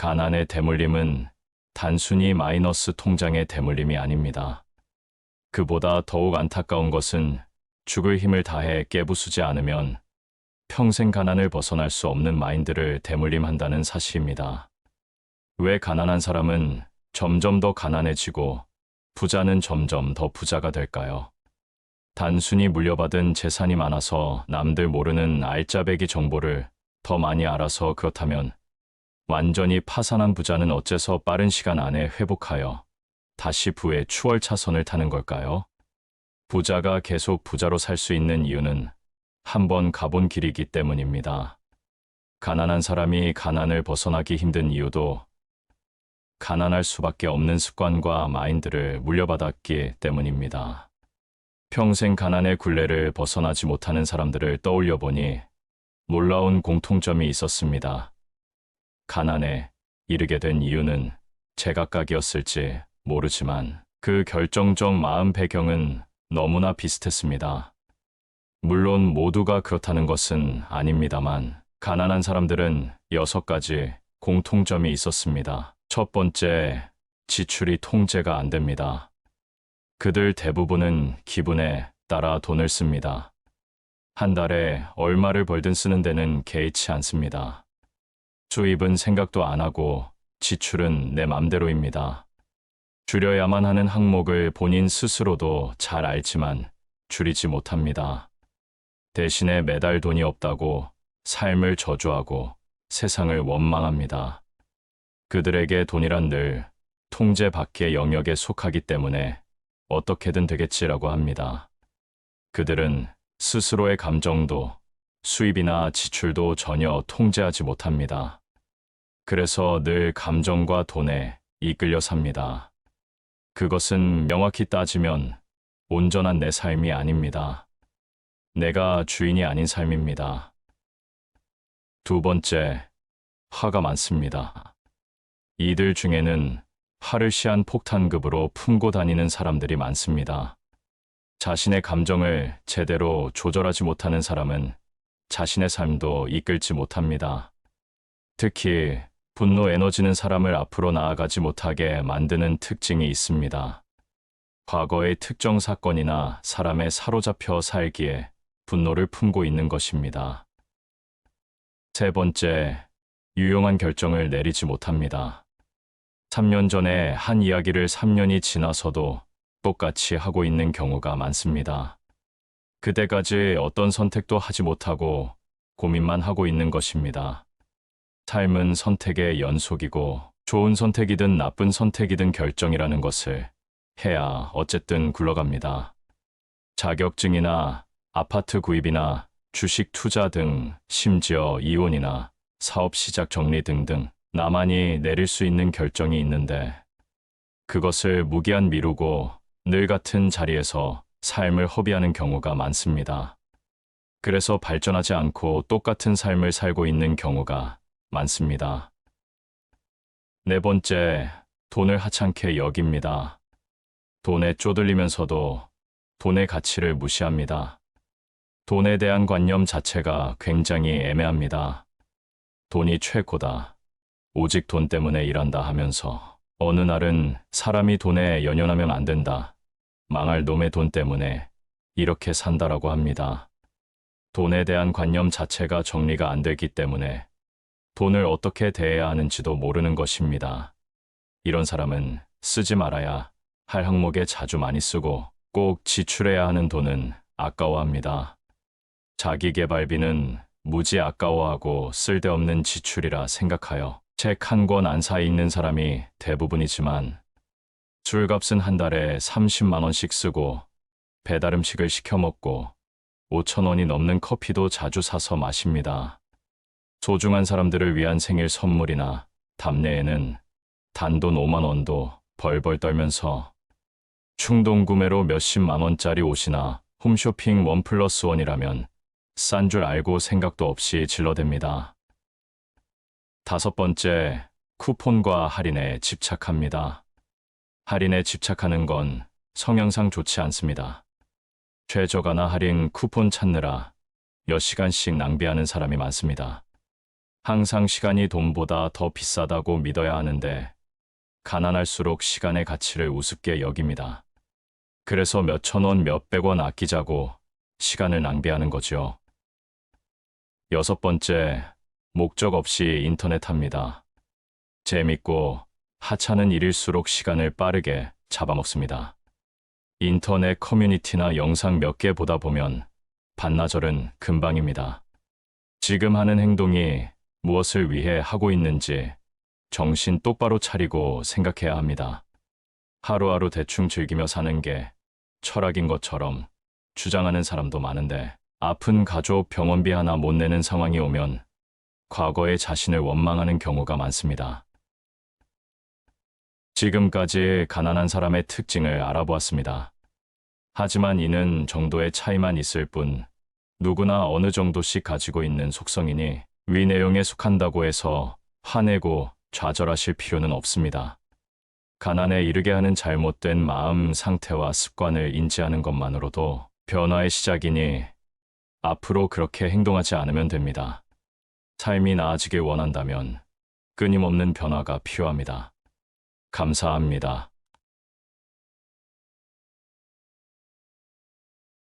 가난의 대물림은 단순히 마이너스 통장의 대물림이 아닙니다. 그보다 더욱 안타까운 것은 죽을 힘을 다해 깨부수지 않으면 평생 가난을 벗어날 수 없는 마인드를 대물림한다는 사실입니다. 왜 가난한 사람은 점점 더 가난해지고 부자는 점점 더 부자가 될까요? 단순히 물려받은 재산이 많아서 남들 모르는 알짜배기 정보를 더 많이 알아서 그렇다면 완전히 파산한 부자는 어째서 빠른 시간 안에 회복하여 다시 부의 추월 차선을 타는 걸까요? 부자가 계속 부자로 살 수 있는 이유는 한번 가본 길이기 때문입니다. 가난한 사람이 가난을 벗어나기 힘든 이유도 가난할 수밖에 없는 습관과 마인드를 물려받았기 때문입니다. 평생 가난의 굴레를 벗어나지 못하는 사람들을 떠올려 보니 놀라운 공통점이 있었습니다. 가난에 이르게 된 이유는 제각각이었을지 모르지만 그 결정적 마음 배경은 너무나 비슷했습니다. 물론 모두가 그렇다는 것은 아닙니다만 가난한 사람들은 6가지 공통점이 있었습니다. 첫 번째, 지출이 통제가 안 됩니다. 그들 대부분은 기분에 따라 돈을 씁니다. 한 달에 얼마를 벌든 쓰는 데는 개의치 않습니다. 수입은 생각도 안 하고 지출은 내 맘대로입니다. 줄여야만 하는 항목을 본인 스스로도 잘 알지만 줄이지 못합니다. 대신에 매달 돈이 없다고 삶을 저주하고 세상을 원망합니다. 그들에게 돈이란 늘 통제 밖의 영역에 속하기 때문에 어떻게든 되겠지라고 합니다. 그들은 스스로의 감정도 수입이나 지출도 전혀 통제하지 못합니다. 그래서 늘 감정과 돈에 이끌려 삽니다. 그것은 명확히 따지면 온전한 내 삶이 아닙니다. 내가 주인이 아닌 삶입니다. 두 번째, 화가 많습니다. 이들 중에는 화를 시한 폭탄급으로 품고 다니는 사람들이 많습니다. 자신의 감정을 제대로 조절하지 못하는 사람은 자신의 삶도 이끌지 못합니다. 특히 분노 에너지는 사람을 앞으로 나아가지 못하게 만드는 특징이 있습니다. 과거의 특정 사건이나 사람에 사로잡혀 살기에 분노를 품고 있는 것입니다. 세 번째, 유용한 결정을 내리지 못합니다. 3년 전에 한 이야기를 3년이 지나서도 똑같이 하고 있는 경우가 많습니다. 그때까지 어떤 선택도 하지 못하고 고민만 하고 있는 것입니다. 삶은 선택의 연속이고 좋은 선택이든 나쁜 선택이든 결정이라는 것을 해야 어쨌든 굴러갑니다. 자격증이나 아파트 구입이나 주식 투자 등 심지어 이혼이나 사업 시작 정리 등등 나만이 내릴 수 있는 결정이 있는데 그것을 무기한 미루고 늘 같은 자리에서 삶을 허비하는 경우가 많습니다. 그래서 발전하지 않고 똑같은 삶을 살고 있는 경우가 많습니다. 네 번째, 돈을 하찮게 여깁니다. 돈에 쪼들리면서도 돈의 가치를 무시합니다. 돈에 대한 관념 자체가 굉장히 애매합니다. 돈이 최고다. 오직 돈 때문에 일한다 하면서 어느 날은 사람이 돈에 연연하면 안 된다. 망할 놈의 돈 때문에 이렇게 산다라고 합니다. 돈에 대한 관념 자체가 정리가 안 되기 때문에 돈을 어떻게 대해야 하는지도 모르는 것입니다. 이런 사람은 쓰지 말아야 할 항목에 자주 많이 쓰고 꼭 지출해야 하는 돈은 아까워합니다. 자기계발비는 무지 아까워하고 쓸데없는 지출이라 생각하여 책 한 권 안 사 읽는 사람이 대부분이지만 술값은 한 달에 30만 원씩 쓰고 배달 음식을 시켜 먹고 5천 원이 넘는 커피도 자주 사서 마십니다. 소중한 사람들을 위한 생일 선물이나 답례에는 단돈 5만 원도 벌벌 떨면서 충동 구매로 몇십만 원짜리 옷이나 홈쇼핑 1+1이라면 싼 줄 알고 생각도 없이 질러댑니다. 다섯 번째, 쿠폰과 할인에 집착합니다. 할인에 집착하는 건 성향상 좋지 않습니다. 최저가나 할인 쿠폰 찾느라 몇 시간씩 낭비하는 사람이 많습니다. 항상 시간이 돈보다 더 비싸다고 믿어야 하는데 가난할수록 시간의 가치를 우습게 여깁니다. 그래서 몇천 원, 몇백 원 아끼자고 시간을 낭비하는 거죠. 여섯 번째, 목적 없이 인터넷 합니다. 재밌고 하찮은 일일수록 시간을 빠르게 잡아먹습니다. 인터넷 커뮤니티나 영상 몇 개 보다 보면 반나절은 금방입니다. 지금 하는 행동이 무엇을 위해 하고 있는지 정신 똑바로 차리고 생각해야 합니다. 하루하루 대충 즐기며 사는 게 철학인 것처럼 주장하는 사람도 많은데 아픈 가족 병원비 하나 못 내는 상황이 오면 과거의 자신을 원망하는 경우가 많습니다. 지금까지 가난한 사람의 특징을 알아보았습니다. 하지만 이는 정도의 차이만 있을 뿐 누구나 어느 정도씩 가지고 있는 속성이니 위 내용에 속한다고 해서 화내고 좌절하실 필요는 없습니다. 가난에 이르게 하는 잘못된 마음 상태와 습관을 인지하는 것만으로도 변화의 시작이니 앞으로 그렇게 행동하지 않으면 됩니다. 삶이 나아지길 원한다면 끊임없는 변화가 필요합니다. 감사합니다.